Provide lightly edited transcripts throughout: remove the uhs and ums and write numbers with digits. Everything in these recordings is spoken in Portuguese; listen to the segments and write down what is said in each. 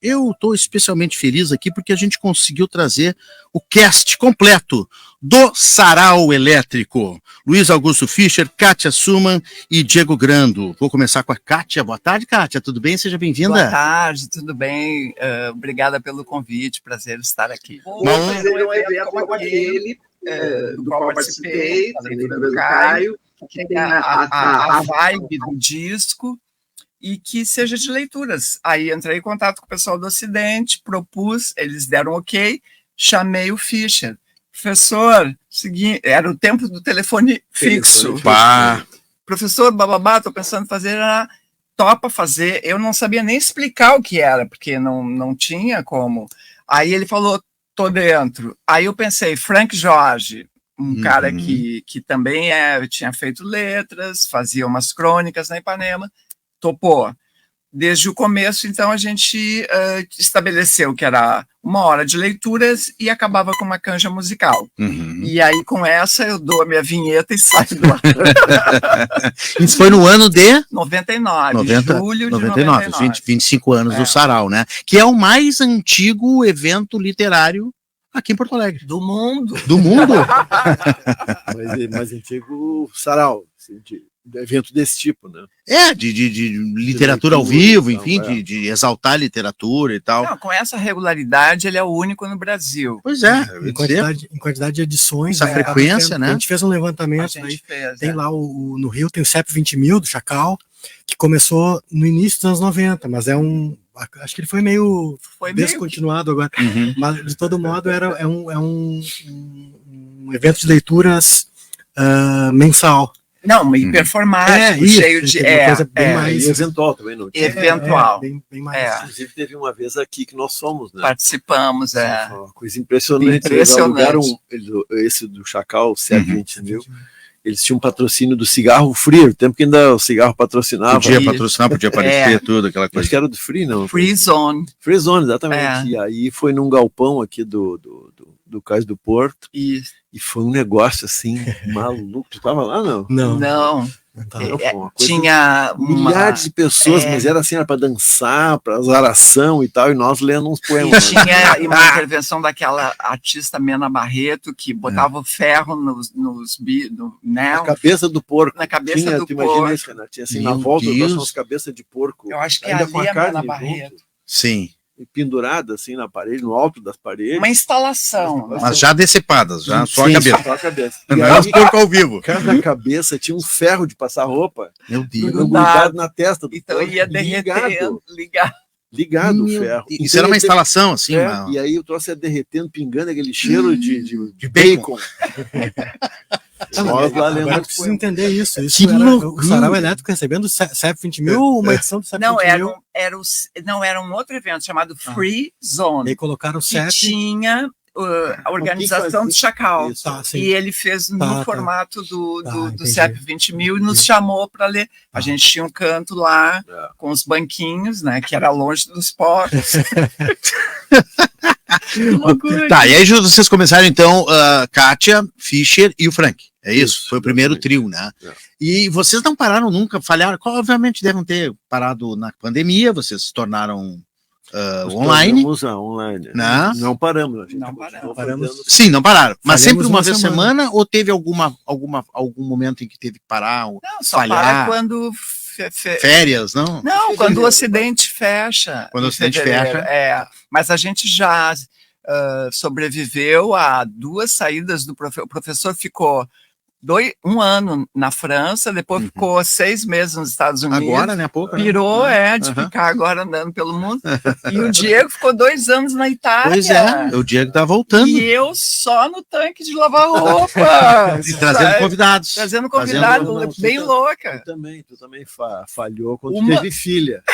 Eu estou especialmente feliz aqui porque a gente conseguiu trazer o cast completo do Sarau Elétrico. Luiz Augusto Fischer, Kátia Suman e Diego Grando. Vou começar com a Kátia. Boa tarde, Kátia. Tudo bem? Seja bem-vinda. Boa tarde, tudo bem? Obrigada pelo convite, prazer estar aqui. Vou fazer um evento como aquele do qual participei, do Caio, que tem a vibe do disco e que seja de leituras. Aí entrei em contato com o pessoal do Ocidente, propus, eles deram ok, chamei o Fischer. Professor, seguinte, era o tempo do telefone fixo. Professor, bababá, estou pensando em fazer, topa fazer. Eu não sabia nem explicar o que era, porque não tinha como. Aí ele falou, tô dentro. Aí eu pensei, Frank Jorge, um cara que também tinha feito letras, fazia umas crônicas na Ipanema, topou. Desde o começo, então, a gente estabeleceu que era 1 hora de leituras e acabava com uma canja musical. E aí, com essa, eu dou a minha vinheta e saio do ar. Isso foi no ano de? 99, julho de 99. 25 anos do Sarau, né? Que é o mais antigo evento literário aqui em Porto Alegre. Do mundo. Do mundo? mais antigo Sarau, assim, de evento desse tipo, né? De literatura ao vivo, enfim, de exaltar a literatura e tal. Não, com essa regularidade, ele é o único no Brasil. Pois é. Em quantidade de edições. Essa frequência, né? A gente fez um levantamento, tem lá no Rio, tem o CEP 20.000, do Chacal, que começou no início dos anos 90, mas acho que ele foi meio descontinuado agora. Mas, de todo modo, é um evento de leituras mensal. Não, hiperformático, cheio de... coisa bem mais eventual também, não tinha? Eventual. Bem mais. Inclusive, teve uma vez aqui que nós fomos, né? Participamos, Uma coisa impressionante. Eles alugaram esse do Chacal, o CEP 20.000. Eles tinham um patrocínio do cigarro Free, o tempo que ainda o cigarro patrocinava. Podia aparecer tudo, aquela coisa. Acho que era do Free, não? Free Zone. Free Zone, exatamente. E aí foi num galpão aqui do Cais do Porto. E foi um negócio assim, maluco. Tu tava lá, não? Não. Tinha milhares de pessoas, mas era assim, era para dançar, para azaração e tal, e nós lendo uns poemas. E tinha uma intervenção daquela artista Mena Barreto, que botava o ferro na cabeça do porco. Na cabeça do porco. Imagina isso, né? Tinha assim, na volta das cabeças de porco. Eu acho que é ali a Mena Barreto. Sim. Pendurada assim na parede, no alto das paredes. Uma instalação. Mas já decepadas, já só a cabeça. Só a cabeça. Não é os porcos ao vivo. Cada cabeça tinha um ferro de passar roupa. Meu Deus. Grudado na testa do então ia derretendo, ligado o ferro. Isso era uma instalação, assim. E aí o troço ia derretendo, pingando aquele cheiro de bacon. Nós lá lembra que precisa entender isso. Que loucura. O Sarau Elétrico recebendo o CEP 20.000, uma edição do CEP 20.000. Não, era um outro evento chamado Free Zone. E aí colocaram o CEP. Que tinha a organização do Chacal. E ele fez no formato do CEP 20.000 e nos chamou para ler. A gente tinha um canto lá com os banquinhos, né? Que era longe dos portos. Tá, e aí vocês começaram então, Kátia, Fischer e o Frank. É isso? Foi o primeiro trio, né? E vocês não pararam nunca, falharam, obviamente devem ter parado na pandemia, vocês se tornaram online. Online. Não paramos. A gente não paramos. Sim, não pararam. Mas sempre uma vez por semana ou teve algum momento em que teve que parar? Não, só falhar? Para quando... Férias, não? Não, quando o Ocidente fecha. Quando o Ocidente fecha. Mas a gente já sobreviveu a 2 saídas do professor. O professor ficou 1 ano na França, depois ficou 6 meses nos Estados Unidos. Agora, né? Pouco. Pirou, de ficar agora andando pelo mundo. E o Diego ficou 2 anos na Itália. Pois é, o Diego tá voltando. E eu só no tanque de lavar roupa. E trazendo convidados. Trazendo convidados, bem louca. Tu também falhou quando teve filha.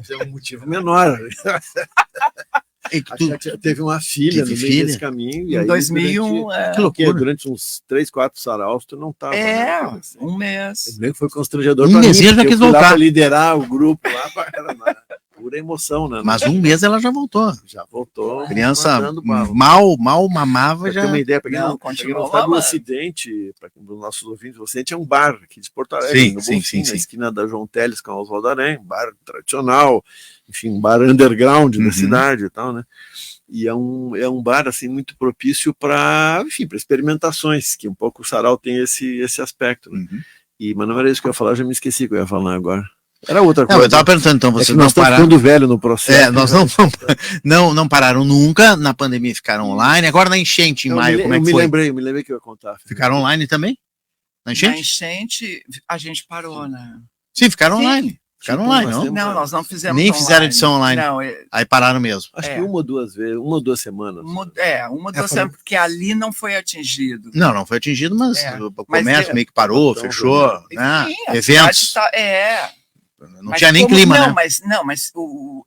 É um motivo menor. Teve uma filha no meio desse caminho. E em aí, 2001. Que loucura. Durante uns 3, 4 saraus, tu não tava. Assim. Um mês. Foi constrangedor pra mim. Já quis voltar. Pra liderar o grupo lá. pura emoção, né? Mas um mês ela já voltou. Já voltou. Criança mal mamava pra já. Ter uma ideia, para quem não sabe, o Ocidente, para os nossos ouvintes, o Ocidente é um bar aqui de Porto Alegre, no Bonfim, na esquina da João Teles com a Oswaldo Aranha, um bar tradicional, enfim, um bar underground da cidade e tal, né? E é um bar assim muito propício para, enfim, para experimentações, que um pouco o sarau tem esse aspecto, né? Mas não era isso que eu ia falar, já me esqueci que eu ia falar agora. Era outra coisa. Eu estava perguntando, então, vocês nós estamos ficando velho no processo. Nós não pararam nunca, na pandemia ficaram online, agora na enchente em maio, como é que foi? Eu me lembrei que eu ia contar. Ficaram online também? Na enchente? Na enchente, a gente parou, né? Sim, ficaram online. Ficaram online, não? Não, nós não fizemos nem online. Fizeram edição online. Não, aí pararam mesmo. Acho que uma ou duas vezes, uma ou duas semanas. Uma ou duas semanas, porque ali não foi atingido. Não foi atingido, mas o comércio meio que parou, fechou, né? Enfim, eventos. Não tinha nem clima, né? Mas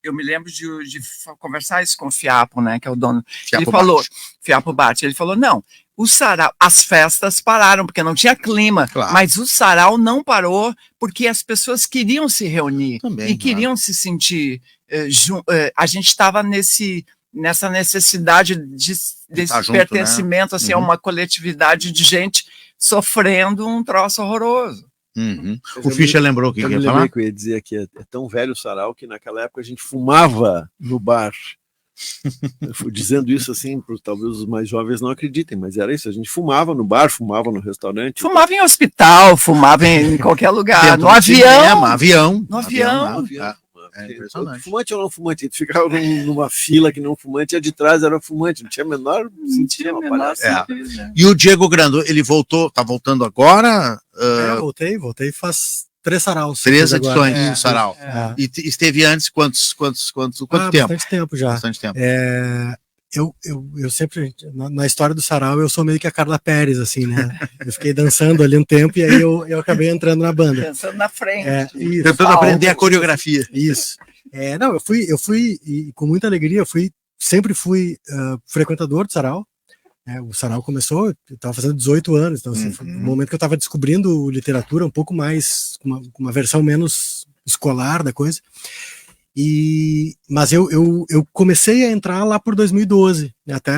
eu me lembro de conversar isso com o Fiapo, né? Que é o dono. Fiapo ele falou, Fiapo Bate, ele falou, não, o sarau, as festas pararam, porque não tinha clima, mas o sarau não parou, porque as pessoas queriam se reunir e queriam se sentir a gente estava nessa necessidade desse pertencimento, né? Assim, a uma coletividade de gente sofrendo um troço horroroso. O Fischer lembrou o que ia falar? Que eu ia dizer que é tão velho o sarau que naquela época a gente fumava no bar. Dizendo isso assim, talvez os mais jovens não acreditem, mas era isso, a gente fumava no bar, fumava no restaurante. Fumava em hospital, fumava em qualquer lugar, no avião. No avião. Fumante ou não fumante? A gente ficava numa fila que não fumante e a de trás era fumante, não tinha menor sentido. E o Diego Grando, ele voltou, tá voltando agora? Eu voltei faz 3 saraus. 3 edições do sarau. E esteve antes quanto tempo? Bastante tempo já. Bastante tempo. Eu sempre, na história do sarau, eu sou meio que a Carla Pérez, assim, né? Eu fiquei dançando ali um tempo e aí eu acabei entrando na banda. Dançando na frente. Tentando aprender a coreografia. Isso. Não, eu fui e com muita alegria, sempre fui frequentador do sarau. O sarau começou, eu estava fazendo 18 anos, então assim, foi um momento que eu estava descobrindo literatura um pouco mais, com uma versão menos escolar da coisa. Mas eu comecei a entrar lá por 2012, até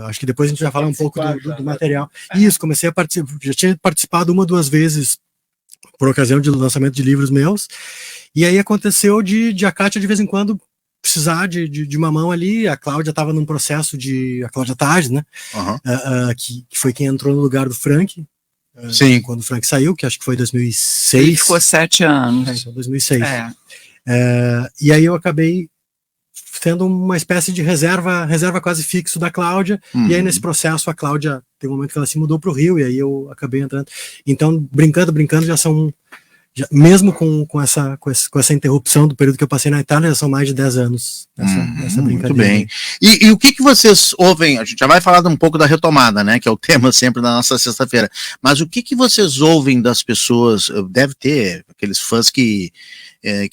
acho que depois a gente vai falar um pouco do material. Isso, comecei a participar, já tinha participado 1 ou 2 vezes por ocasião de lançamento de livros meus, e aí aconteceu de a Kátia de vez em quando precisar de uma mão ali. A Cláudia estava num processo a Cláudia Tades, né? Que foi quem entrou no lugar do Frank. Sim. Quando o Frank saiu, que acho que foi 2006. Ele ficou 7 anos. 2006. E aí eu acabei tendo uma espécie de reserva quase fixo da Cláudia, e aí nesse processo a Cláudia, tem um momento que ela se mudou para o Rio, e aí eu acabei entrando. Então, brincando, já são, mesmo com essa interrupção do período que eu passei na Itália, já são mais de 10 anos nessa brincadeira. Muito bem. E o que vocês ouvem? A gente já vai falar um pouco da retomada, né, que é o tema sempre da nossa sexta-feira, mas o que vocês ouvem das pessoas? Deve ter aqueles fãs que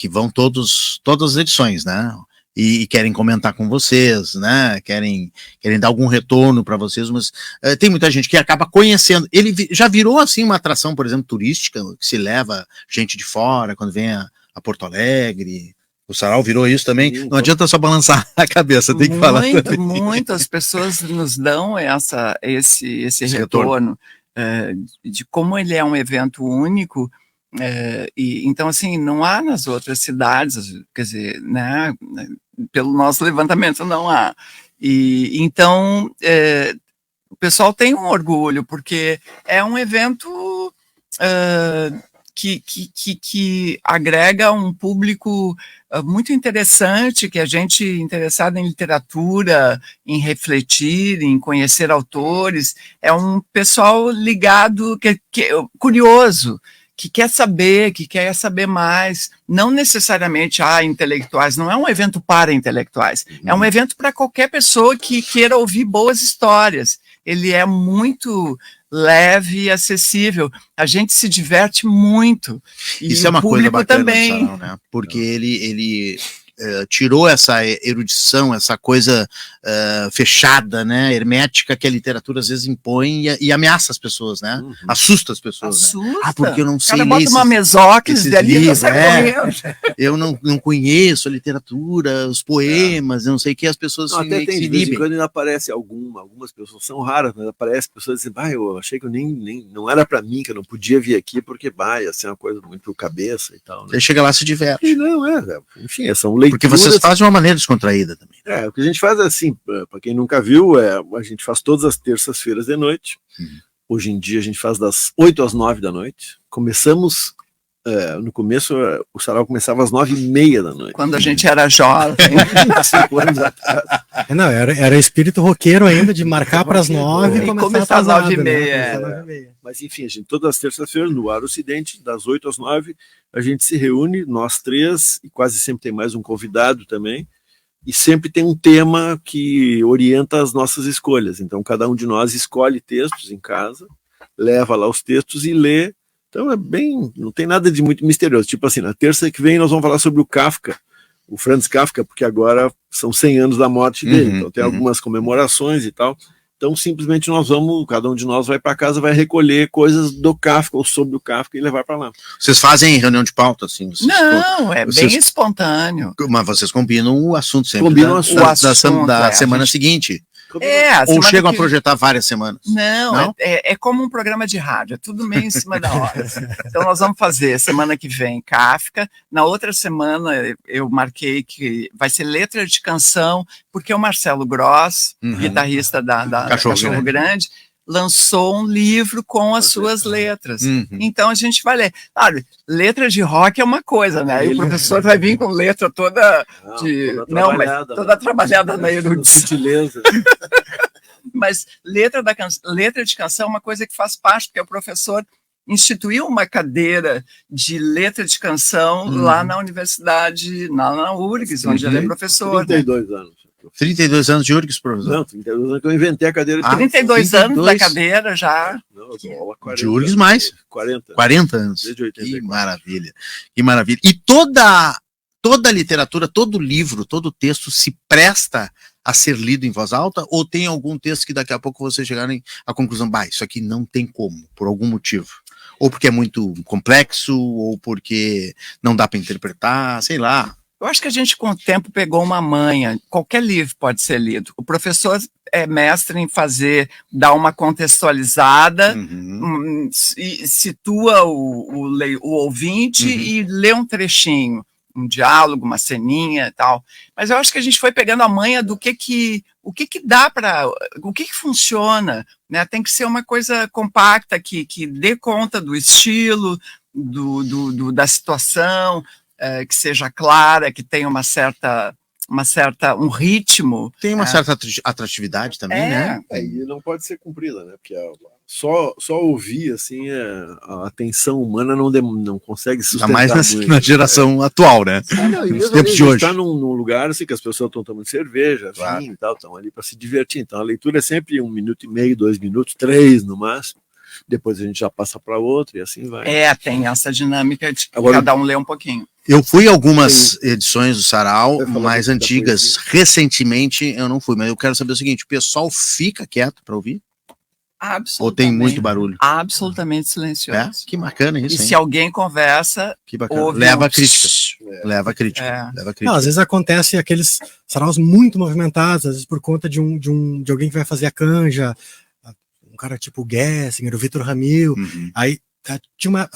vão todas as edições, né? E querem comentar com vocês, né? Querem dar algum retorno para vocês, mas tem muita gente que acaba conhecendo. Ele já virou assim uma atração, por exemplo, turística, que se leva gente de fora quando vem a Porto Alegre. O sarau virou isso também. Sim, não adianta só balançar a cabeça, tem que falar. Muitas pessoas nos dão esse retorno de como ele é um evento único. Então, assim, não há nas outras cidades, quer dizer, né, pelo nosso levantamento não há. Então, o pessoal tem um orgulho, porque é um evento que agrega um público muito interessante, que a gente interessado em literatura, em refletir, em conhecer autores, é um pessoal ligado, curioso, que quer saber mais, não necessariamente intelectuais, não é um evento para intelectuais, é um evento para qualquer pessoa que queira ouvir boas histórias. Ele é muito leve e acessível, a gente se diverte muito. Isso é uma coisa bacana também. Sarau, né? Porque ele tirou essa erudição, essa coisa fechada, né, hermética, que a literatura às vezes impõe e ameaça as pessoas, né? Assusta as pessoas. Assusta. Né? Porque eu não sei ler bota uma mesóclise ali, eu não conheço a literatura, os poemas, eu não sei o que, as pessoas até tem, de vez em quando ainda aparece algumas pessoas, são raras, mas aparece pessoas dizendo, eu achei que eu nem não era para mim, que eu não podia vir aqui porque ia ser uma coisa muito cabeça e tal. Né? Você chega lá e se diverte. E não, enfim, são leituras. Porque vocês fazem de uma maneira descontraída também. O que a gente faz é assim, para quem nunca viu, a gente faz todas as terças-feiras de noite. Hoje em dia a gente faz das 8 às 9 da noite. Começamos, no começo, o sarau começava às 9h30 da noite. Quando a gente era jovem. 5 anos atrás. Não, era espírito roqueiro ainda, de marcar para as 9 e começar às 9h30. Né? Mas enfim, a gente, todas as terças-feiras, no Ar Ocidente, das 8 às 9, a gente se reúne, nós três, e quase sempre tem mais um convidado também, e sempre tem um tema que orienta as nossas escolhas. Então, cada um de nós escolhe textos em casa, leva lá os textos e lê. Então, não tem nada de muito misterioso. Tipo assim, na terça que vem nós vamos falar sobre o Kafka, o Franz Kafka, porque agora são 100 anos da morte dele. Então, tem algumas comemorações e tal. Então, simplesmente cada um de nós vai para casa, vai recolher coisas do Kafka ou sobre o Kafka e levar para lá. Vocês fazem reunião de pauta, assim? Não, bem espontâneo. Mas vocês combinam o assunto sempre. Combinam o assunto da semana seguinte. Ou chegam a projetar várias semanas? Não? É como um programa de rádio, é tudo meio em cima da hora. Então nós vamos fazer semana que vem Kafka, na outra semana eu marquei que vai ser letra de canção, porque o Marcelo Gross, guitarrista da Cachorro Grande, lançou um livro com as suas letras. Então a gente vai ler. Claro, letra de rock é uma coisa, né? E o professor vai vir com letra toda toda trabalhada na erudição. Mas letra de canção é uma coisa que faz parte, porque o professor instituiu uma cadeira de letra de canção lá na universidade, na URGS, onde ele é professor. 32 anos. 32 anos de URGS, professor? Não, 32 anos que eu inventei a cadeira. 32 anos da cadeira já. Não, eu dou aula 40 de URGS mais? 40 anos. Desde 84. Que maravilha. Que maravilha. E toda literatura, todo livro, todo texto se presta a ser lido em voz alta, ou tem algum texto que daqui a pouco vocês chegarem à conclusão, isso aqui não tem como, por algum motivo? Ou porque é muito complexo, ou porque não dá para interpretar, sei lá. Eu acho que a gente, com o tempo, pegou uma manha. Qualquer livro pode ser lido. O professor é mestre em dar uma contextualizada, situa o ouvinte e lê um trechinho, um diálogo, uma ceninha e tal. Mas eu acho que a gente foi pegando a manha do que dá para... O que funciona, né? Tem que ser uma coisa compacta, que dê conta do estilo, da situação, que seja clara, que tenha um ritmo. Tem uma certa atratividade também, né? E não pode ser cumprida, né? Porque só ouvir, assim, a atenção humana não consegue sustentar. Ainda mais na geração atual, né? Nos tempos de hoje. Está num lugar assim, que as pessoas estão tomando cerveja, vinho e tal, estão ali para se divertir. Então a leitura é sempre 1 minuto e meio, 2 minutos, 3 no máximo. Depois a gente já passa para outro e assim vai. Tem essa dinâmica de cada um lê um pouquinho. Eu fui a algumas edições do Sarau, mais antigas. Recentemente eu não fui, mas eu quero saber o seguinte: o pessoal fica quieto para ouvir? Absolutamente. Ou tem muito barulho? Absolutamente silencioso. Que bacana isso. E se alguém conversa, leva a crítica. Leva a crítica. Não, às vezes acontece aqueles saraus muito movimentados, às vezes por conta de alguém que vai fazer a canja, um cara tipo o Gessinger, o Vitor Ramil, aí tinha uma...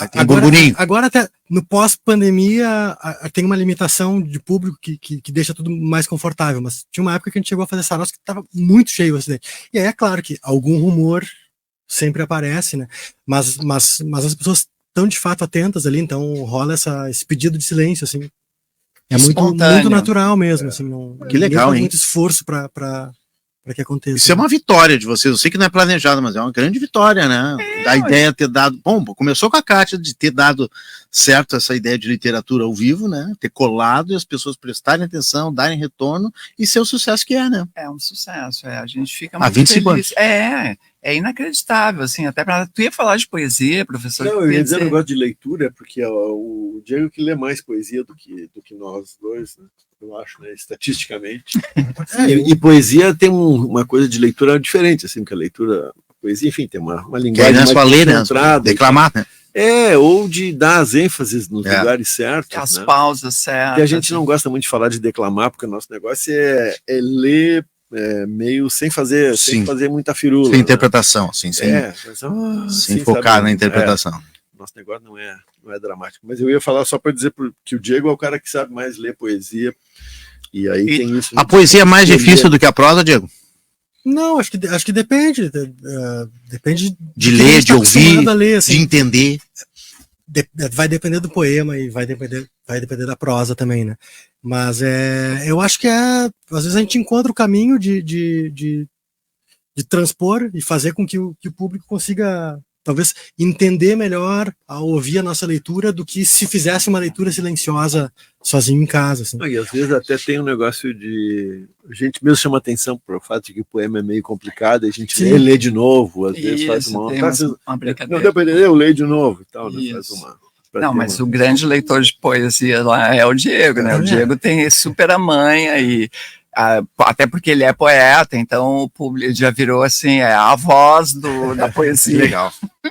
Agora até no pós-pandemia tem uma limitação de público que deixa tudo mais confortável, mas tinha uma época que a gente chegou a fazer saraus que estava muito cheio o acidente. E aí é claro que algum rumor sempre aparece, né? Mas as pessoas estão de fato atentas ali, então rola esse pedido de silêncio, assim. É muito natural mesmo, assim. Que legal, hein? Muito esforço para que aconteça. Isso é uma vitória de vocês. Eu sei que não é planejado, mas é uma grande vitória, né? A ideia de ter dado... Bom, começou com a Kátia de ter dado certo essa ideia de literatura ao vivo, né? Ter colado e as pessoas prestarem atenção, darem retorno e ser o sucesso que é, né? É um sucesso, a gente fica muito 25 feliz. anos. é inacreditável, assim, até para tu ia falar de poesia, professor. Não, eu ia dizer um negócio de leitura, porque o Diego que lê mais poesia do que nós dois, né? Eu acho, né, estatisticamente. E poesia tem uma coisa de leitura diferente, assim, porque a poesia, enfim, tem uma linguagem mais concentrada, declamar, né? Ou de dar as ênfases nos lugares certos. As pausas certas. E a gente não gosta muito de falar de declamar, porque o nosso negócio é ler meio sem fazer muita firula. Sem interpretação, assim, sem focar na interpretação. Nosso negócio não é dramático. Mas eu ia falar só para dizer que o Diego é o cara que sabe mais ler poesia. E aí tem isso. A poesia é mais difícil do que a prosa, Diego? Não, acho que depende. Depende de ler, de ouvir, ler, assim. de entender. Vai depender do poema e vai depender da prosa também, né? Mas eu acho que às vezes a gente encontra o caminho de transpor e fazer com que o público consiga talvez entender melhor ao ouvir a nossa leitura do que se fizesse uma leitura silenciosa sozinho em casa. Assim. E às vezes até tem um negócio de... A gente mesmo chama atenção para o fato de que o poema é meio complicado, a gente lê de novo, às vezes faz uma brincadeira. Não dá para entender, eu leio de novo e tal, né? Faz uma... Não, mas o grande leitor de poesia lá é o Diego, né? O Diego tem super a manha e... até porque ele é poeta, então o público já virou assim, a voz da poesia.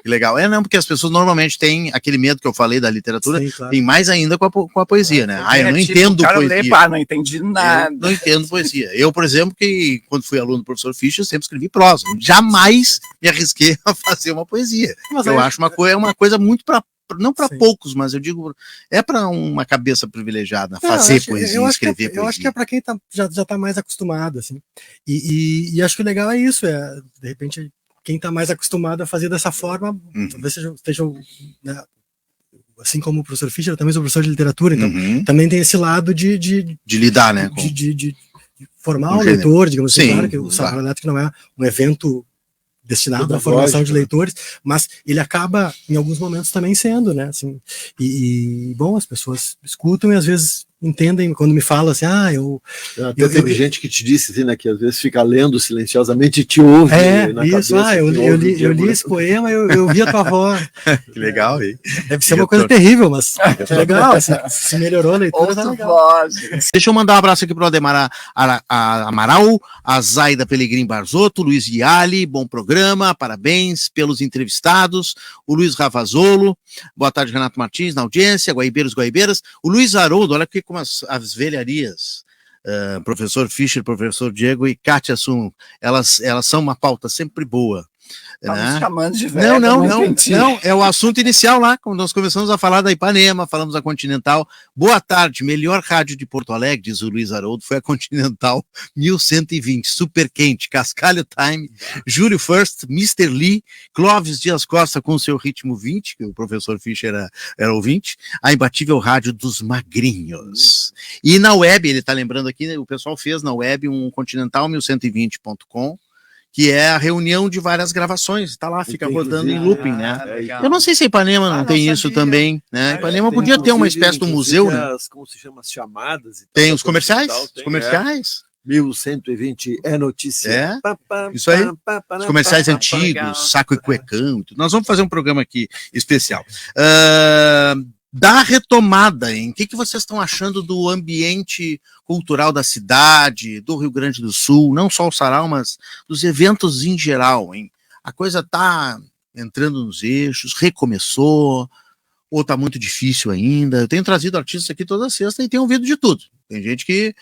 Que legal. Não, porque as pessoas normalmente têm aquele medo que eu falei da literatura, sim, claro. Tem mais ainda com a poesia, né? Eu não entendo poesia. Não entendi nada. Eu não entendo poesia. Eu, por exemplo, que quando fui aluno do professor Fischer, sempre escrevi prosa. Jamais me arrisquei a fazer uma poesia. Mas eu acho uma coisa muito não para poucos, mas eu digo, é para uma cabeça privilegiada fazer poesia, escrever poesia. Eu acho que é para quem já está mais acostumado, assim. E acho que o legal é isso, de repente, quem está mais acostumado a fazer dessa forma, talvez estejam, né, assim como o professor Fischer, eu também sou professor de literatura, então também tem esse lado de lidar, né? De formar um leitor, digamos assim, claro que o Safra Elétrica não é um evento destinado à formação de leitores, mas ele acaba, em alguns momentos, também sendo, né, assim, bom, as pessoas escutam e às vezes entendem quando me falam assim, teve gente que te disse, assim, né, que às vezes fica lendo silenciosamente e te ouve na isso, cabeça. Eu li esse poema, eu vi a tua voz. Que legal, hein? Deve ser uma coisa terrível, mas é legal, assim, se melhorou a leitura, tá legal. Deixa eu mandar um abraço aqui pro Ademar Amaral, a Zaida Pelegrim Barzotto, Luiz Viali, bom programa, parabéns pelos entrevistados, o Luiz Ravazolo, boa tarde, Renato Martins, na audiência, Guaibeiros, Guaibeiras, o Luiz Haroldo, olha aqui como as velharias, professor Fischer, professor Diego e Kátia Sum, elas são uma pauta sempre boa. Estamos chamando de velho. Não, é o assunto inicial lá, quando nós começamos a falar da Ipanema, falamos da Continental. Boa tarde, melhor rádio de Porto Alegre, diz o Luiz Haroldo, foi a Continental 1120, super quente, Cascalho Time, Júlio First, Mr. Lee, Clóvis Dias Costa com seu ritmo 20, que o professor Fischer era ouvinte, a imbatível rádio dos magrinhos. E na web, ele está lembrando aqui, o pessoal fez na web um Continental1120.com, que é a reunião de várias gravações, está lá, fica rodando em looping, né? Eu não sei se a Ipanema não tem isso também, né? Ipanema podia ter uma espécie de um museu, né? Como se chama, as chamadas? E tem os comerciais? Os comerciais? 1120 é notícia. Isso aí. Os comerciais antigos, Saco e Cuecão. Nós vamos fazer um programa aqui especial. Da retomada, hein? O que vocês estão achando do ambiente cultural da cidade, do Rio Grande do Sul, não só o Sarau, mas dos eventos em geral, hein? A coisa está entrando nos eixos, recomeçou, ou está muito difícil ainda? Eu tenho trazido artistas aqui toda sexta e tenho ouvido de tudo. Tem gente que,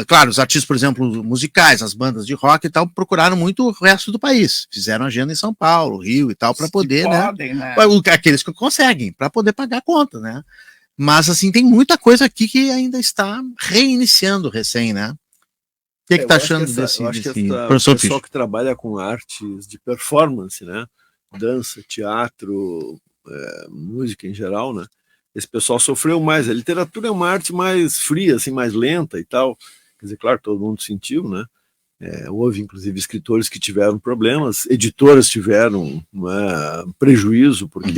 claro, os artistas, por exemplo, musicais, as bandas de rock e tal, procuraram muito o resto do país. Fizeram agenda em São Paulo, Rio e tal, para poder, né? Aqueles que conseguem, para poder pagar a conta, né? Mas, assim, tem muita coisa aqui que ainda está reiniciando recém, né? O que está achando desse professor? O pessoal que trabalha com artes de performance, né? Dança, teatro, música em geral, né? Esse pessoal sofreu mais. A literatura é uma arte mais fria, assim, mais lenta e tal. Quer dizer, claro, todo mundo sentiu, né? Houve, inclusive, escritores que tiveram problemas, editoras tiveram prejuízo, porque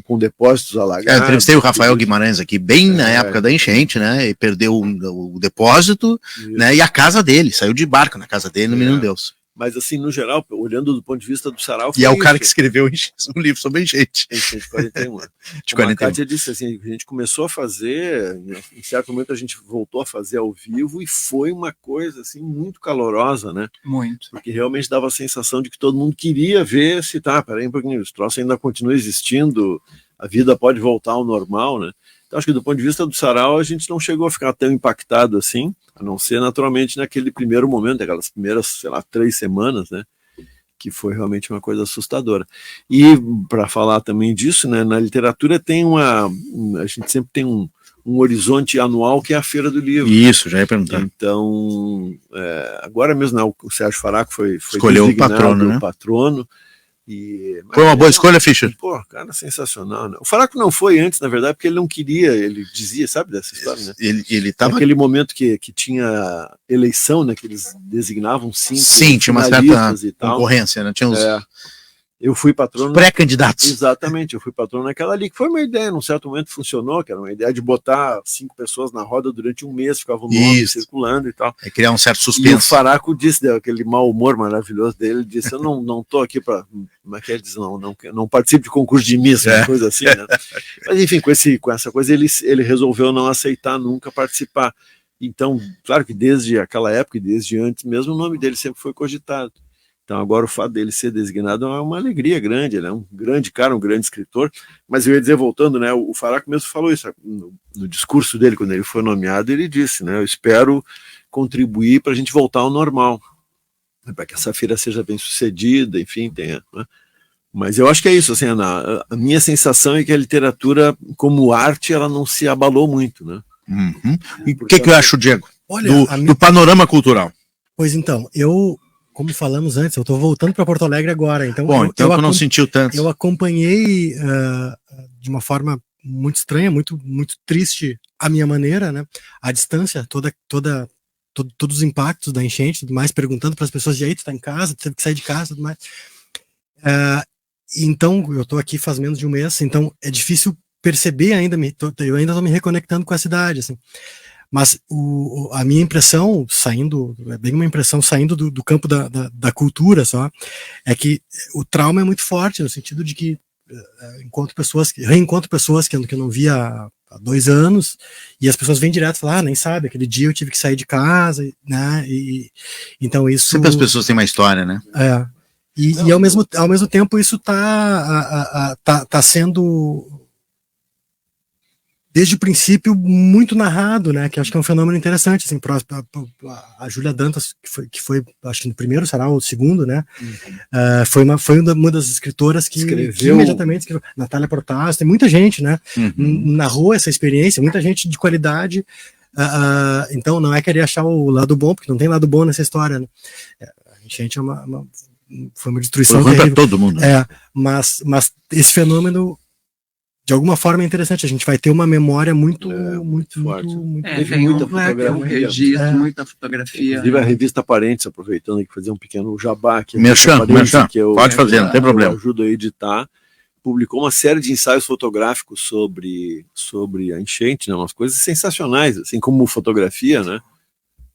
com depósitos alagados. Eu entrevistei o Rafael Guimarães aqui, bem na época da enchente, né? E perdeu o depósito, né? E a casa dele, saiu de barco na casa dele, no Menino Deus. Mas, assim, no geral, olhando do ponto de vista do Sarau... E é o cara que escreveu um livro sobre enchente. Enchente de 41 anos. De 41. A Kátia disse assim, a gente começou a fazer, em certo momento a gente voltou a fazer ao vivo e foi uma coisa, assim, muito calorosa, né? Muito. Porque realmente dava a sensação de que todo mundo queria ver se, peraí um pouquinho, os troços ainda continuam existindo, a vida pode voltar ao normal, né? Então, acho que do ponto de vista do Sarau, a gente não chegou a ficar tão impactado assim, a não ser naturalmente naquele primeiro momento, aquelas primeiras, sei lá, 3 semanas, né? Que foi realmente uma coisa assustadora. E, para falar também disso, né, na literatura a gente sempre tem um horizonte anual que é a Feira do Livro. Isso, já ia perguntar. Então, agora mesmo, né, o Sérgio Faraco foi escolheu o patrono, né? Foi uma boa escolha, Fischer? Pô, cara, sensacional, né? O Faraco não foi antes, na verdade, porque ele não queria, ele dizia, sabe dessa história, né? Ele tava... Naquele momento que tinha eleição, né, que eles designavam 5 Sim, tinha uma certa concorrência, né? Tinha uns... Eu fui patrono... Pré-candidatos. Exatamente, eu fui patrono naquela ali, que foi uma ideia, num certo momento funcionou, que era uma ideia de botar 5 pessoas na roda durante um mês, ficavam nomes circulando e tal. É criar um certo suspense. E o Faraco disse, aquele mau humor maravilhoso dele, disse, eu não tô aqui para... Como é que ele diz? Não participo de concurso de Miss, uma coisa assim, né? Mas enfim, com essa coisa ele resolveu não aceitar nunca participar. Então, claro que desde aquela época e desde antes mesmo, o nome dele sempre foi cogitado. Então agora o fato dele ser designado é uma alegria grande, ele é um grande cara, um grande escritor, mas eu ia dizer, voltando, né, o Faraco mesmo falou isso no discurso dele, quando ele foi nomeado, ele disse, né, eu espero contribuir para a gente voltar ao normal, para que essa feira seja bem sucedida, enfim, tenha, né? Mas eu acho que é isso, assim, a minha sensação é que a literatura como arte, ela não se abalou muito, né? Uhum. E o que eu acho, Diego, olha, do panorama cultural? Pois então, como falamos antes, eu estou voltando para Porto Alegre agora, então... Bom, então eu não sentiu tanto. Eu acompanhei de uma forma muito estranha, muito, muito triste, a minha maneira, né? A distância, todos os impactos da enchente, tudo mais, perguntando para as pessoas, e aí, tu tá em casa, tu teve que sair de casa, tudo mais. Então, eu estou aqui faz menos de um mês, então é difícil perceber ainda, eu ainda estou me reconectando com a cidade, assim. Mas a minha impressão, é bem uma impressão saindo do campo da cultura só, é que o trauma é muito forte, no sentido de que reencontro pessoas que eu não via há 2 anos, e as pessoas vêm direto e falam, nem sabe, aquele dia eu tive que sair de casa, né, então isso... Sempre as pessoas têm uma história, né? E ao mesmo tempo isso tá sendo... desde o princípio, muito narrado, né? Que acho que é um fenômeno interessante, assim, a Júlia Dantas, que foi, acho que no primeiro, será o segundo, né? Foi uma das escritoras que imediatamente escreveu. Natália Protasso, tem muita gente, né? Narrou essa experiência, muita gente de qualidade. Então, não é querer achar o lado bom, porque não tem lado bom nessa história, né? A gente foi uma destruição para todo mundo. Mas esse fenômeno, de alguma forma, é interessante. A gente vai ter uma memória muito forte. Tem um registro, muita fotografia. Inclusive a revista Parentes, aproveitando aqui, fazer um pequeno jabá aqui. Merchan, pode fazer, não tem problema. Eu ajudo a editar. Publicou uma série de ensaios fotográficos sobre a enchente, né? Umas coisas sensacionais, assim como fotografia, né?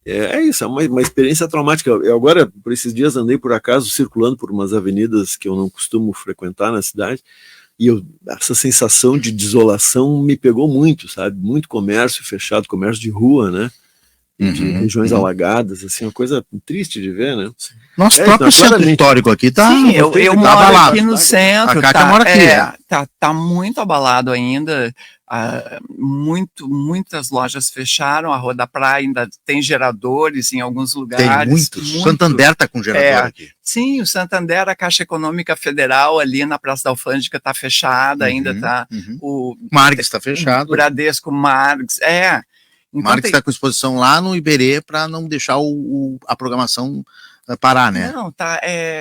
É isso, é uma experiência traumática. Eu agora, por esses dias, andei por acaso circulando por umas avenidas que eu não costumo frequentar na cidade, e essa sensação de desolação me pegou muito, sabe? Muito comércio fechado, comércio de rua, né? De regiões alagadas, assim, uma coisa triste de ver, né? Nosso próprio centro histórico aqui tá... Sim, eu moro abalado. aqui no centro, a Kátia mora aqui. Tá muito abalado ainda, muitas lojas fecharam, a Rua da Praia ainda tem geradores em alguns lugares. Tem muitos. Santander tá com gerador aqui. Sim, o Santander, a Caixa Econômica Federal ali na Praça da Alfândega tá fechada, ainda tá. O Marques está fechado. O Bradesco Marques, Então, Marques está com exposição lá no Iberê para não deixar a programação parar, né? Não,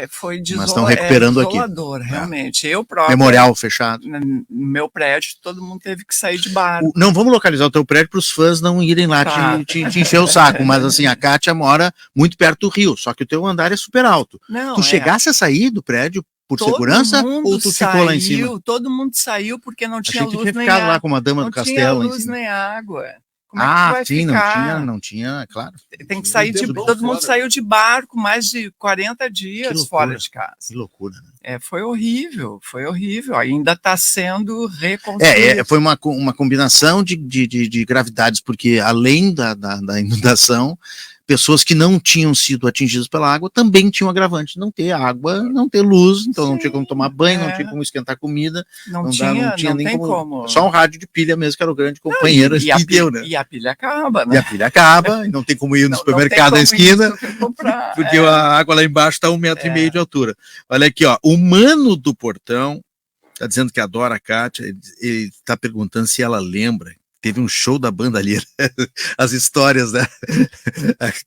foi mas estão recuperando desolador, aqui. Realmente. Eu próprio... Memorial fechado. No meu prédio, todo mundo teve que sair de bar. Não, vamos localizar o teu prédio para os fãs não irem lá te encher o saco, mas assim, a Kátia mora muito perto do rio, só que o teu andar é super alto. Não, tu chegasse a sair do prédio por segurança ou tu ficou lá em cima? Todo mundo saiu porque não tinha luz nem água. Lá como a dama do castelo. Não tinha luz nem água. Como é que tu vai sim, ficar? não tinha, claro. Tem que sair todo mundo saiu de barco mais de 40 dias fora de casa. Que loucura, né? Foi horrível. Ainda está sendo reconstruído. Foi uma combinação de gravidades, porque além da inundação, pessoas que não tinham sido atingidas pela água também tinham agravante, não ter água, não ter luz, então não tinha como tomar banho, não tinha como esquentar comida, não tinha nem como. Só um rádio de pilha mesmo, que era o grande companheiro, né? E a pilha acaba, né? E a pilha acaba, e não tem como ir no supermercado na esquina, porque a água lá embaixo está 1,5 metro de altura. Olha aqui, ó, o Mano do Portão está dizendo que adora a Kátia, ele está perguntando se ela lembra. Teve um show da Bandalheira, as histórias, né,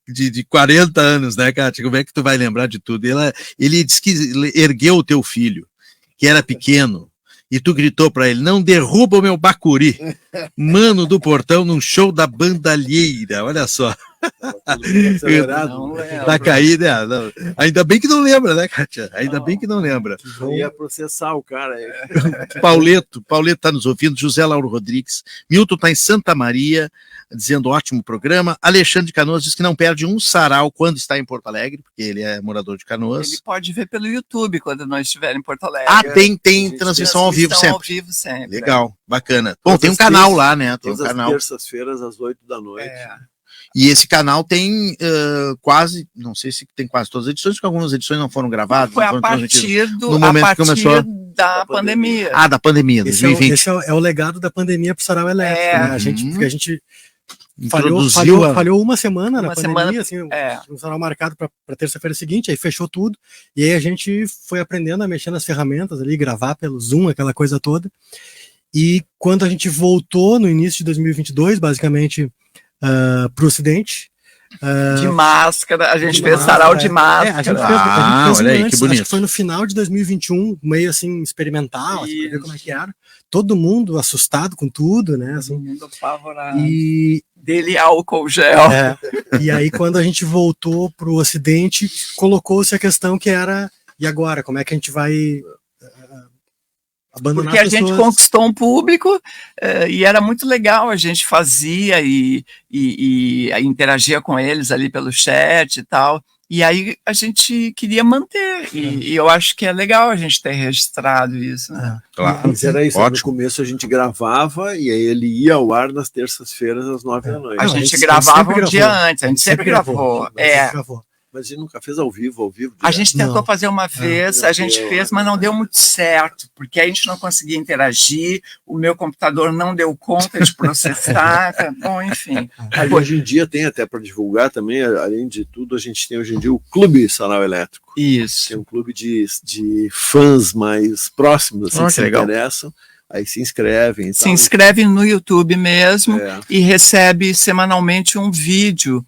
de 40 anos, né, Kátia? Como é que tu vai lembrar de tudo? Ele disse que ergueu o teu filho, que era pequeno, e tu gritou para ele, não derruba o meu bacuri. Mano do Portão num show da Bandalheira, olha só. Da caída, não. Ainda bem que não lembra, né, Kátia? Ainda bem que não lembra. Ia processar o cara aí. Pauleto tá nos ouvindo, José Lauro Rodrigues, Milton tá em Santa Maria, dizendo ótimo programa. Alexandre de Canoas diz que não perde um sarau quando está em Porto Alegre, porque ele é morador de Canoas. Ele pode ver pelo YouTube quando nós estivermos em Porto Alegre. Tem transmissão ao vivo sempre. Legal, bacana. Bom, tem um canal lá, né? Tem um canal. Terças-feiras às 8 da noite. E esse canal tem quase, não sei se tem quase todas as edições, porque algumas edições não foram gravadas. Foi não foram a partir da pandemia. Da pandemia, 2020. Esse é o legado da pandemia para o Sarau Elétrico. Né? Porque a gente falhou uma semana na pandemia, assim, um sarau marcado para terça-feira seguinte, aí fechou tudo, e aí a gente foi aprendendo a mexer nas ferramentas ali, gravar pelo Zoom, aquela coisa toda. E quando a gente voltou no início de 2022, basicamente, para o Ocidente. De máscara, a gente fez sarau de máscara. A gente fez olha aí, antes, que bonito. acho que foi no final de 2021, meio assim, experimental, assim, pra ver como é que era. Todo mundo assustado com tudo, né? Assim, todo mundo apavorado. Dele álcool gel. E aí, quando a gente voltou para o Ocidente, colocou-se a questão que era, e agora? Como é que a gente vai abandonar porque a gente conquistou um público e era muito legal, a gente fazia e interagia com eles ali pelo chat e tal, e aí a gente queria manter, e eu acho que é legal a gente ter registrado isso, né? Claro. Mas era isso, no começo a gente gravava e aí ele ia ao ar nas terças-feiras às 9 da noite. A gente gravava um dia antes, a gente sempre gravou. Mas a gente nunca fez ao vivo. A gente tentou fazer uma vez, a gente fez, mas não deu muito certo, porque a gente não conseguia interagir, o meu computador não deu conta de processar, bom, enfim. Hoje em dia tem até para divulgar também, além de tudo, a gente tem hoje em dia o Clube Sarau Elétrico. Isso. Tem um clube de fãs mais próximos, assim, que se interessam. Aí se inscrevem. Se inscreve no YouTube mesmo e recebe semanalmente um vídeo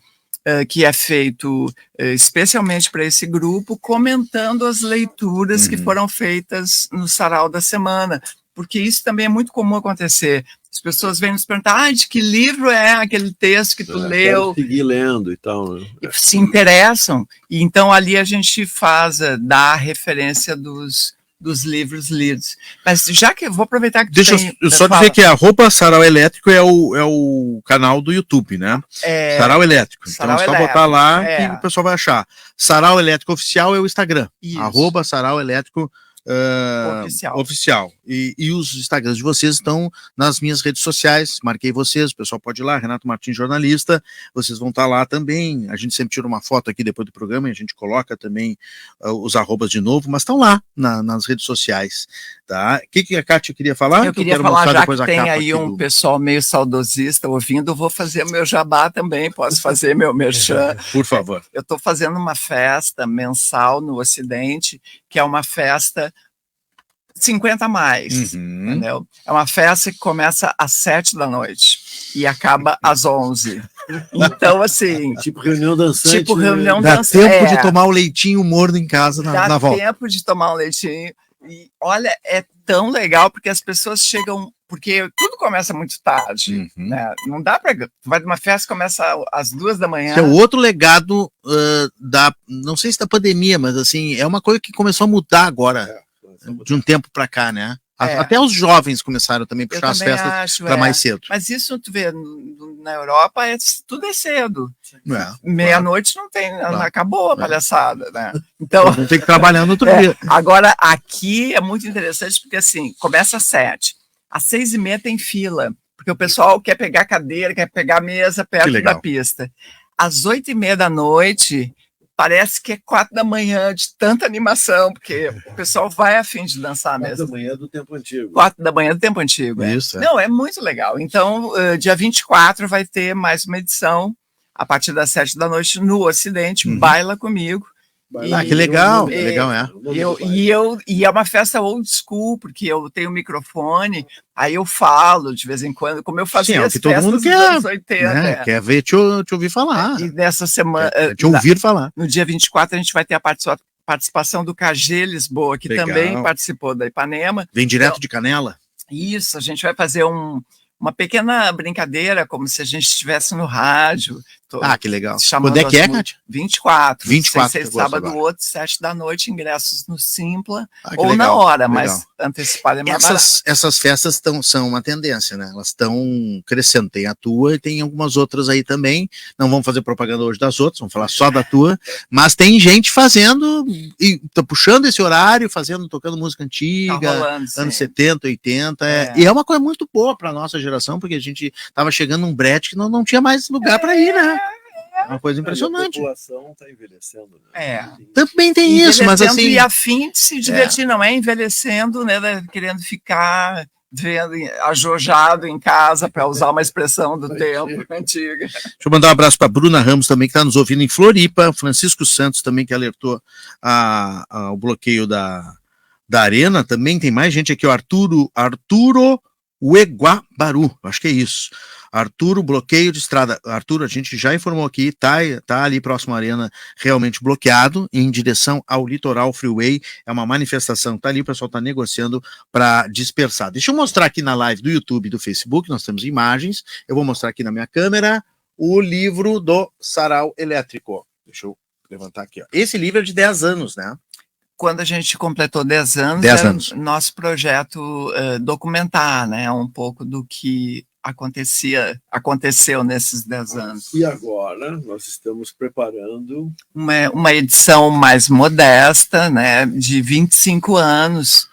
que é feito especialmente para esse grupo, comentando as leituras que foram feitas no Sarau da semana, porque isso também é muito comum acontecer. As pessoas vêm nos perguntar, de que livro é aquele texto que tu leu? Quero seguir lendo e tal. Né? E se interessam, e então ali a gente dá a referência dos livros lidos. Mas já que eu vou aproveitar que deixa eu só dizer que a Sarau Elétrico é o canal do YouTube, né? Sarau Elétrico. Então é só botar lá que o pessoal vai achar. Sarau Elétrico Oficial é o Instagram. @Sarau Elétrico oficial. E os Instagrams de vocês estão nas minhas redes sociais, marquei vocês, o pessoal pode ir lá, Renato Martins Jornalista, vocês vão estar lá também, a gente sempre tira uma foto aqui depois do programa e a gente coloca também os arrobas de novo, mas estão lá nas redes sociais, tá? O que a Kátia queria falar? Eu queria falar, já que tem aí um pessoal meio saudosista ouvindo, eu vou fazer o meu jabá também, posso fazer meu merchan. Por favor. Eu estou fazendo uma festa mensal no Ocidente, que é uma festa 50 a mais, entendeu? É uma festa que começa às 7 da noite e acaba às 11. Então, assim... Tipo reunião dançante. Tipo reunião dançante. Dá tempo de tomar o leitinho morno em casa na volta. Dá tempo de tomar um leitinho. E, olha, é tão legal porque as pessoas chegam... Porque tudo começa muito tarde, né? Não dá para... Vai de uma festa que começa às 2 da manhã. É o outro legado não sei se da pandemia, mas assim, é uma coisa que começou a mudar agora, de um tempo para cá, né? Até os jovens começaram também a puxar as festas para mais cedo. Mas isso, tu vê, na Europa tudo é cedo. Meia-noite não tem, acabou a palhaçada, né? Então não tem que trabalhar no outro dia. Agora, aqui é muito interessante, porque assim, começa às 7h. Às 6h30 tem fila, porque o pessoal quer pegar cadeira, quer pegar mesa perto da pista. Às 8h30 da noite... Parece que é 4 da manhã, de tanta animação, porque o pessoal vai a fim de dançar mesmo. 4 da manhã do tempo antigo. 4 da manhã do tempo antigo. Isso, Não, é muito legal. Então, dia 24 vai ter mais uma edição, a partir das 7 da noite, no Ocidente, Baila Comigo. Que legal, legal, E é uma festa old school, porque eu tenho um microfone, aí eu falo de vez em quando, como eu fazia as todo mundo dos quer, anos 80. Né? Quer ver te ouvir falar. E nessa semana... te ouvir falar. No dia 24 a gente vai ter a participação do KG Lisboa, que também participou da Ipanema. Vem direto de Canela? Isso, a gente vai fazer uma pequena brincadeira, como se a gente estivesse no rádio. Que legal. Quando é que é, Kátia? 24. 24. Sábado, outro, 7 da noite, ingressos no Simpla, ou legal, na hora, mas antecipado é mais barato. Essas festas são uma tendência, né? Elas estão crescendo. Tem a tua e tem algumas outras aí também. Não vamos fazer propaganda hoje das outras, vamos falar só da tua. Mas tem gente fazendo, e tá puxando esse horário, tocando música antiga, anos 70, 80. E é uma coisa muito boa para nossa geração, porque a gente tava chegando num brete que não tinha mais lugar para ir, né? É uma coisa impressionante. A população está envelhecendo, né? Também tem isso, mas assim... E a fim de se divertir, não é envelhecendo, né? Querendo ficar ajojado em casa, para usar uma expressão do tempo antiga. Deixa eu mandar um abraço para Bruna Ramos também, que está nos ouvindo em Floripa, Francisco Santos também, que alertou o bloqueio da Arena, também tem mais gente aqui, o Arturo Ueguabaru, acho que é isso. Arturo, bloqueio de estrada. Arturo, a gente já informou aqui, tá ali próximo à Arena, realmente bloqueado, em direção ao Litoral Freeway. É uma manifestação, tá ali, o pessoal tá negociando para dispersar. Deixa eu mostrar aqui na live do YouTube e do Facebook, nós temos imagens. Eu vou mostrar aqui na minha câmera o livro do Sarau Elétrico. Deixa eu levantar aqui, ó. Esse livro é de 10 anos, né? Quando a gente completou 10 anos, nosso projeto documentar, né, um pouco do que aconteceu nesses 10 anos. E agora nós estamos preparando uma edição mais modesta, né, de 25 anos,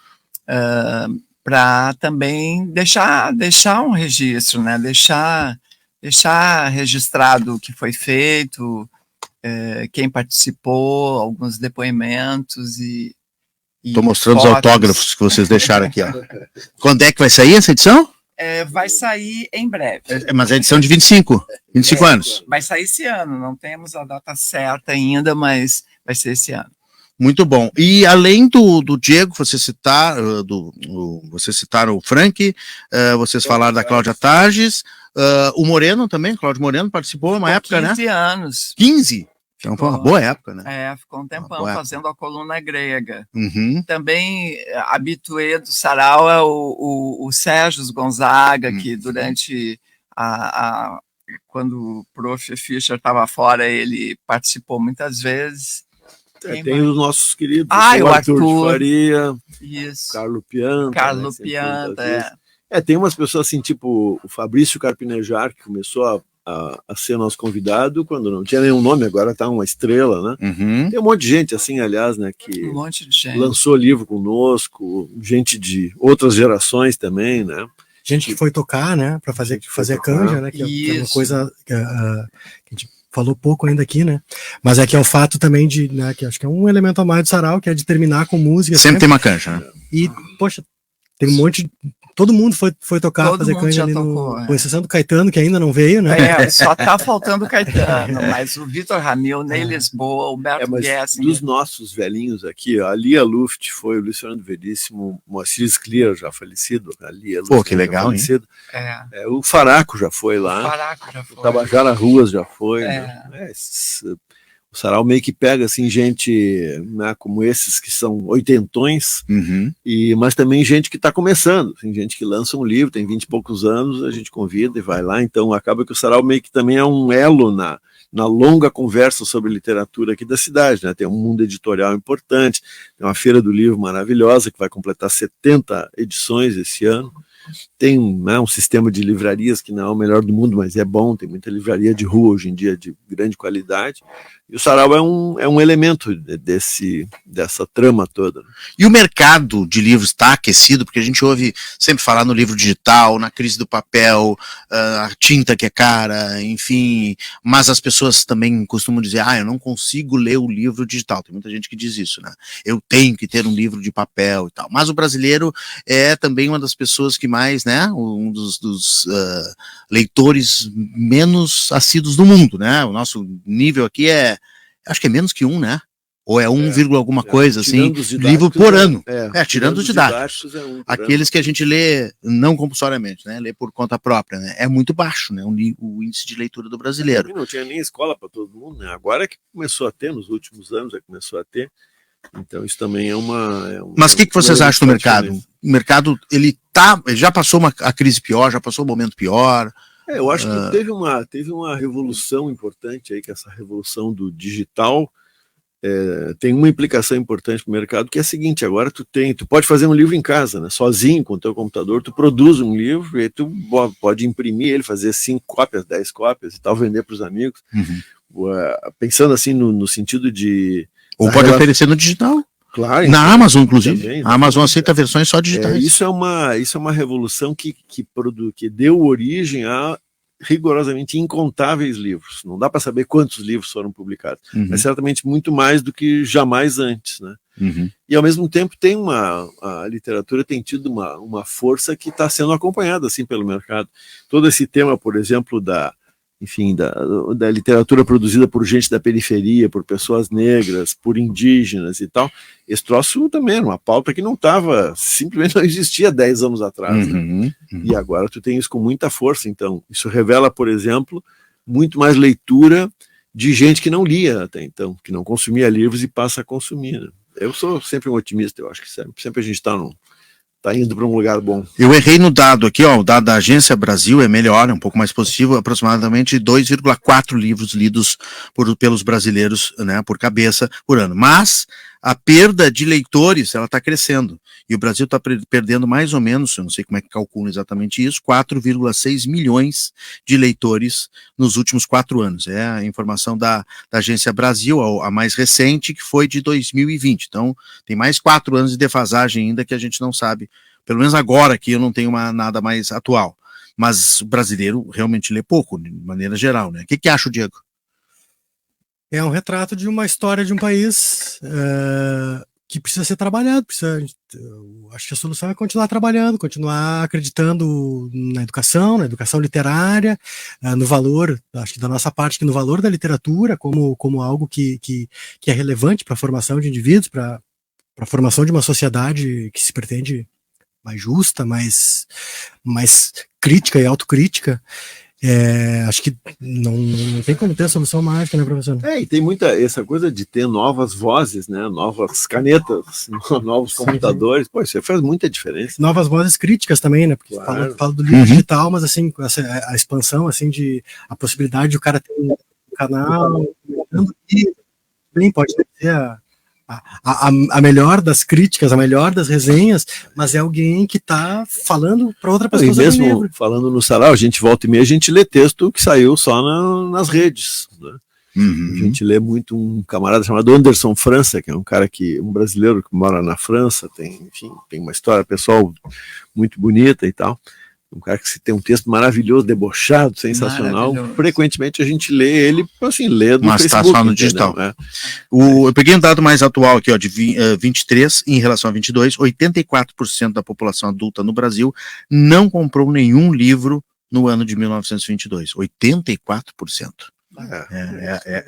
para também deixar um registro, né, deixar registrado o que foi feito, quem participou, alguns depoimentos e estou mostrando fotos. Os autógrafos que vocês deixaram aqui, ó. Quando é que vai sair essa edição? Vai sair em breve. Mas é a edição de 25 anos. Vai sair esse ano, não temos a data certa ainda, mas vai ser esse ano. Muito bom. E além do Diego, vocês citaram o Frank, vocês falaram da Cláudia Targes, o Moreno também, Cláudio Moreno participou uma época, 15 né? 15 anos. 15? Então foi uma boa época, né? Ficou um tempão fazendo a coluna grega. Uhum. Também habituê do Sarau é o Sérgio Gonzaga, que durante quando o Prof. Fischer estava fora, ele participou muitas vezes. Tem os nossos queridos, o Arthur de Faria, isso. Carlo Pianta. Tem umas pessoas assim, tipo o Fabrício Carpinejar, que começou a ser nosso convidado quando não tinha nenhum nome, agora está uma estrela, né? Uhum. Tem um monte de gente assim, aliás, né, que um monte de gente. Lançou livro conosco, gente de outras gerações também, né? Gente que foi tocar, né, para fazer canja, né, que é uma coisa que a gente falou pouco ainda aqui, né? Mas é que é o fato também de, né, que acho que é um elemento a mais do Sarau, que é de terminar com música. Sempre tem uma canja, né? E, poxa, tem um monte de... Todo mundo foi tocar, fazer canja ali com exceção do Caetano, que ainda não veio, né? Só tá faltando o Caetano, mas o Vitor Ramil, Ney Lisboa, o Humberto Gessinger. Dos nossos velhinhos aqui, a Lia Luft foi, o Luiz Fernando Veríssimo, o Moacir Scliar, já falecido, a Lia Luft, que legal, falecido. O Faraco já foi lá. O Tabajara Ruas já foi. Né? O Sarau meio que pega assim, gente, né, como esses que são oitentões, mas também gente que está começando, assim, gente que lança um livro, tem 20 e poucos anos, a gente convida e vai lá, então acaba que o Sarau meio que também é um elo na longa conversa sobre literatura aqui da cidade, né? Tem um mundo editorial importante, tem uma feira do livro maravilhosa que vai completar 70 edições esse ano. Tem um sistema de livrarias que não é o melhor do mundo, mas é bom, tem muita livraria de rua hoje em dia de grande qualidade, e o Sarau é um elemento dessa trama toda. E o mercado de livros está aquecido, porque a gente ouve sempre falar no livro digital, na crise do papel, a tinta que é cara, enfim, mas as pessoas também costumam dizer, eu não consigo ler o livro digital, tem muita gente que diz isso, né? Eu tenho que ter um livro de papel e tal, mas o brasileiro é também uma das pessoas que mais, né, um dos leitores menos assíduos do mundo, né? O nosso nível aqui acho que é menos que 1, né? Ou é 1, alguma coisa, assim, livro por ano. Tirando os didáticos. Aqueles que a gente lê não compulsoriamente, né? Lê por conta própria, né? É muito baixo, né? O índice de leitura do brasileiro. Não tinha nem escola para todo mundo, né? Agora é que começou a ter, nos últimos anos começou a ter. Então isso também é uma... Mas o que vocês acham do mercado? O mercado, ele já passou a crise pior, já passou um momento pior? Eu acho que teve uma revolução importante aí, que essa revolução do digital tem uma implicação importante para o mercado, que é a seguinte: agora tu pode fazer um livro em casa, né? Sozinho com o teu computador, tu produz um livro e tu pode imprimir ele, fazer 5 cópias, 10 cópias e tal, vender para os amigos. Pensando assim no sentido de... Ou pode oferecer no digital. Claro. Na Amazon, inclusive. Também, a Amazon aceita versões só digitais. Isso é uma revolução que deu origem a rigorosamente incontáveis livros. Não dá para saber quantos livros foram publicados, mas certamente muito mais do que jamais antes, né? E ao mesmo tempo a literatura tem tido uma força que está sendo acompanhada assim pelo mercado. Todo esse tema, por exemplo, da literatura produzida por gente da periferia, por pessoas negras, por indígenas e tal, esse troço também era uma pauta que simplesmente não existia 10 anos atrás, né? E agora tu tem isso com muita força. Então isso revela, por exemplo, muito mais leitura de gente que não lia até então, que não consumia livros e passa a consumir, né? Eu sou sempre um otimista, eu acho que sempre a gente está indo para um lugar bom. Eu errei no dado aqui, o dado da Agência Brasil é melhor, é um pouco mais positivo, aproximadamente 2,4 livros lidos pelos brasileiros, né, por cabeça por ano. Mas a perda de leitores, ela está crescendo. E o Brasil está perdendo mais ou menos, eu não sei como é que calcula exatamente isso, 4,6 milhões de leitores nos últimos 4 anos. É a informação da Agência Brasil, a mais recente, que foi de 2020. Então, tem mais 4 anos de defasagem ainda que a gente não sabe. Pelo menos agora que eu não tenho nada mais atual. Mas o brasileiro realmente lê pouco, de maneira geral, né? O que acha o Diego? É um retrato de uma história de um país que precisa ser trabalhado. Acho que a solução é continuar trabalhando, continuar acreditando na educação literária, no valor, acho que da nossa parte, que no valor da literatura como algo que é relevante para a formação de indivíduos, para a formação de uma sociedade que se pretende mais justa, mais crítica e autocrítica. Acho que não tem como ter a solução mágica, né, professor? E tem muita essa coisa de ter novas vozes, né, novas canetas, novos computadores. Pô, isso faz muita diferença. Novas vozes críticas também, né? Porque fala do livro digital, mas assim, a expansão, assim, a possibilidade de o cara ter um canal, bem, pode ser a melhor das críticas, a melhor das resenhas, mas é alguém que está falando para outra pessoa. E mesmo falando no Sarau, a gente volta e meia, a gente lê texto que saiu só nas redes, né? A gente lê muito um camarada chamado Anderson França, que é um brasileiro que mora na França, tem uma história pessoal muito bonita e tal. Um cara que tem um texto maravilhoso, debochado, sensacional. Frequentemente a gente lê ele, assim, lê do mas Facebook. Mas está só no digital. Eu peguei um dado mais atual aqui, de 23 em relação a 22, 84% da população adulta no Brasil não comprou nenhum livro no ano de 1922. 84%.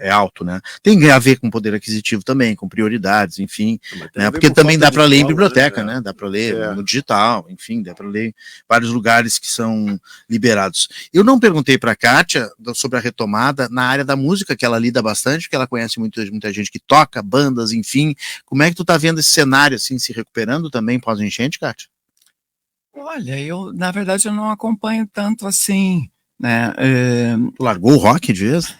É alto, né? Tem a ver com poder aquisitivo também, com prioridades, enfim, né? Porque também dá para ler em biblioteca, né? Dá para ler no digital, enfim, dá para ler em vários lugares que são liberados. Eu não perguntei para a Kátia sobre a retomada na área da música, que ela lida bastante, porque ela conhece muita gente que toca, bandas, enfim. Como é que tu tá vendo esse cenário assim se recuperando também pós-enchente, Kátia? Olha, na verdade eu não acompanho tanto assim, né? Largou o rock de vez?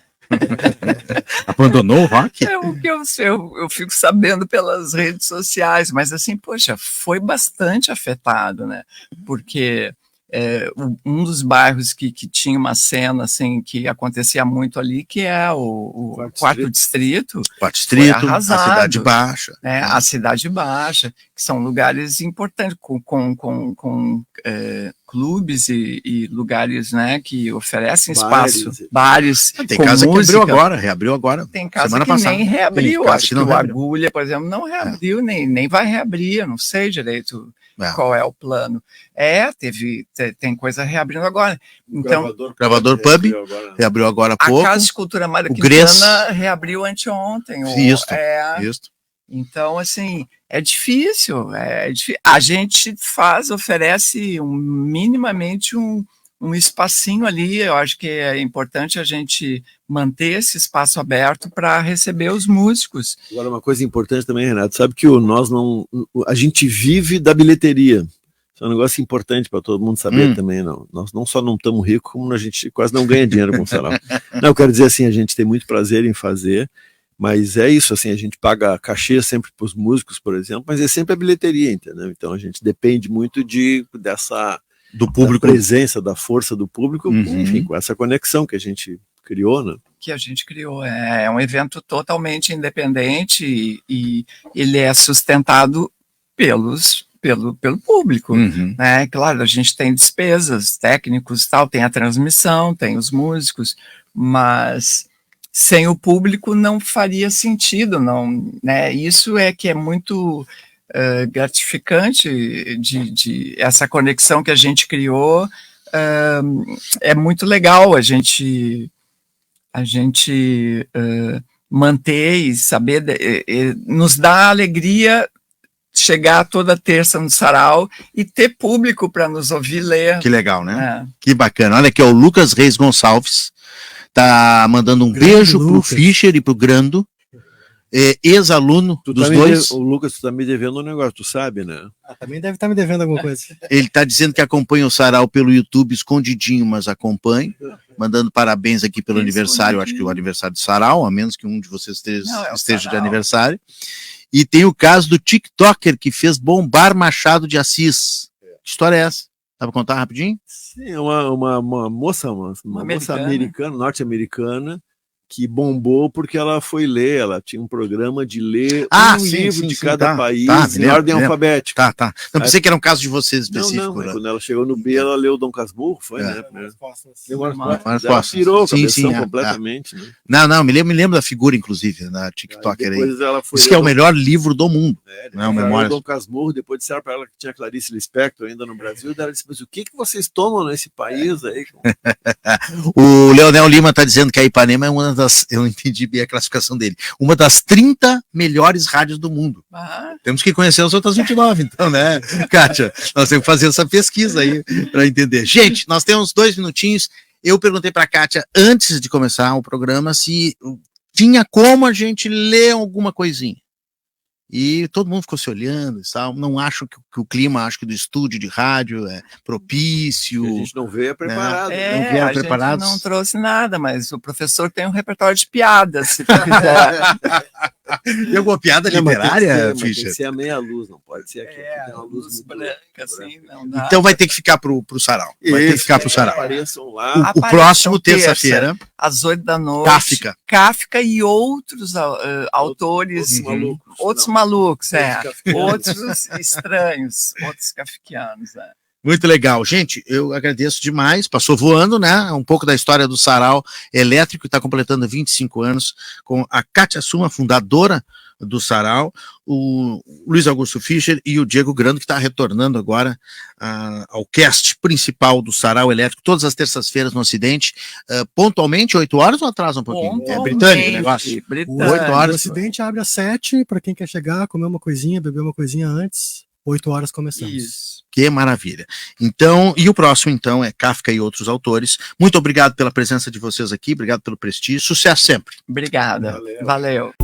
Abandonou o rock? É o que eu fico sabendo pelas redes sociais, mas assim, poxa, foi bastante afetado, né? Porque um dos bairros que tinha uma cena assim que acontecia muito ali, que é o Quarto Distrito, a Cidade Baixa, né? A Cidade Baixa, que são lugares importantes com clubes e lugares, né, que oferecem espaço, bares. Tem casa música, que reabriu agora. Tem casa semana que passada. Nem reabriu. Acho que o Agulha, por exemplo, não reabriu, nem vai reabrir. Eu não sei direito qual é o plano. Tem coisa reabrindo agora. Então, Gravador Pub reabriu agora há pouco. A Casa de Cultura Mário Quintana reabriu anteontem. Isso. Então, assim, é difícil. A gente oferece minimamente um espacinho ali. Eu acho que é importante a gente manter esse espaço aberto para receber os músicos. Agora, uma coisa importante também, Renato, sabe que a gente vive da bilheteria. Isso é um negócio importante para todo mundo saber também. Nós não só não estamos ricos, como a gente quase não ganha dinheiro com o sarau. Não, eu quero dizer assim, a gente tem muito prazer em fazer. Mas é isso, assim, a gente paga cachê sempre para os músicos, por exemplo, mas é sempre a bilheteria, entendeu? Então a gente depende muito do público, da presença, da força do público, enfim, com essa conexão que a gente criou, né? Que a gente criou. É um evento totalmente independente e ele é sustentado pelo público, né? Claro, a gente tem despesas, técnicos e tal, tem a transmissão, tem os músicos, mas sem o público não faria sentido, não, né? Isso é que é muito gratificante de essa conexão que a gente criou. É muito legal a gente manter e saber, nos dá alegria chegar toda terça no sarau e ter público para nos ouvir ler. Que legal, né? Que bacana. Olha aqui, o Lucas Reis Gonçalves tá mandando um beijo pro Fischer e pro Grando, ex-aluno dos dois. O Lucas, tu tá me devendo um negócio, tu sabe, né? Também deve estar me devendo alguma coisa. Ele tá dizendo que acompanha o sarau pelo YouTube, escondidinho, mas acompanha. Mandando parabéns aqui pelo aniversário, acho que o aniversário do sarau, a menos que um de vocês esteja de aniversário. E tem o caso do TikToker que fez bombar Machado de Assis. Que história é essa? Dá pra contar rapidinho? Sim, uma moça americana, norte-americana, que bombou porque ela foi ler, ela tinha um programa de ler livro de cada país em ordem alfabética. Não pensei que era um caso de vocês específico. Não, quando ela chegou no B, ela leu Dom Casmurro, foi, né? Ela pirou a cabeção completamente. Né? Não, me lembro da figura, inclusive, na TikToker aí. Ela foi Diz que é o melhor livro do mundo. Não, Memória. Dom Casmurro, depois disseram para ela que tinha Clarice Lispector ainda no Brasil, e ela disse, mas o que vocês tomam nesse país aí? O Leonel Lima está dizendo que a Ipanema é uma das, eu não entendi bem a classificação dele, uma das 30 melhores rádios do mundo. Temos que conhecer as outras 29, então, né, Kátia? Nós temos que fazer essa pesquisa aí para entender. Gente, nós temos 2 minutinhos. Eu perguntei para a Kátia, antes de começar o programa, se tinha como a gente ler alguma coisinha. E todo mundo ficou se olhando e tal. Não acho que o clima, acho que do estúdio de rádio é propício. A gente não veio preparado. Né? Não veio preparado. Não trouxe nada, mas o professor tem um repertório de piadas, se tu quiser. Tem alguma piada literária, Fischer? Tem que ser a meia luz, não pode ser aqui. Tem uma luz branca, assim, não dá. Então vai ter que ficar pro sarau. Vai ter que ficar pro sarau. Apareçam lá. O próximo, terça-feira, às 8 da noite. Kafka e outros autores. Outros malucos, outros estranhos, outros kafkianos, Muito legal. Gente, eu agradeço demais. Passou voando, né? Um pouco da história do sarau elétrico, está completando 25 anos, com a Kátia Suma, fundadora do sarau, o Luiz Augusto Fischer e o Diego Grando, que está retornando agora ao cast principal do sarau elétrico, todas as terças-feiras no Acidente, pontualmente, 8 horas ou atrasa um pouquinho? É britânico o negócio? 8 horas. O Acidente abre às 7, para quem quer chegar, comer uma coisinha, beber uma coisinha antes. 8 horas começamos. Isso. Que maravilha. Então, e o próximo, então, é Kafka e outros autores. Muito obrigado pela presença de vocês aqui, obrigado pelo prestígio. Sucesso sempre. Obrigada. Valeu.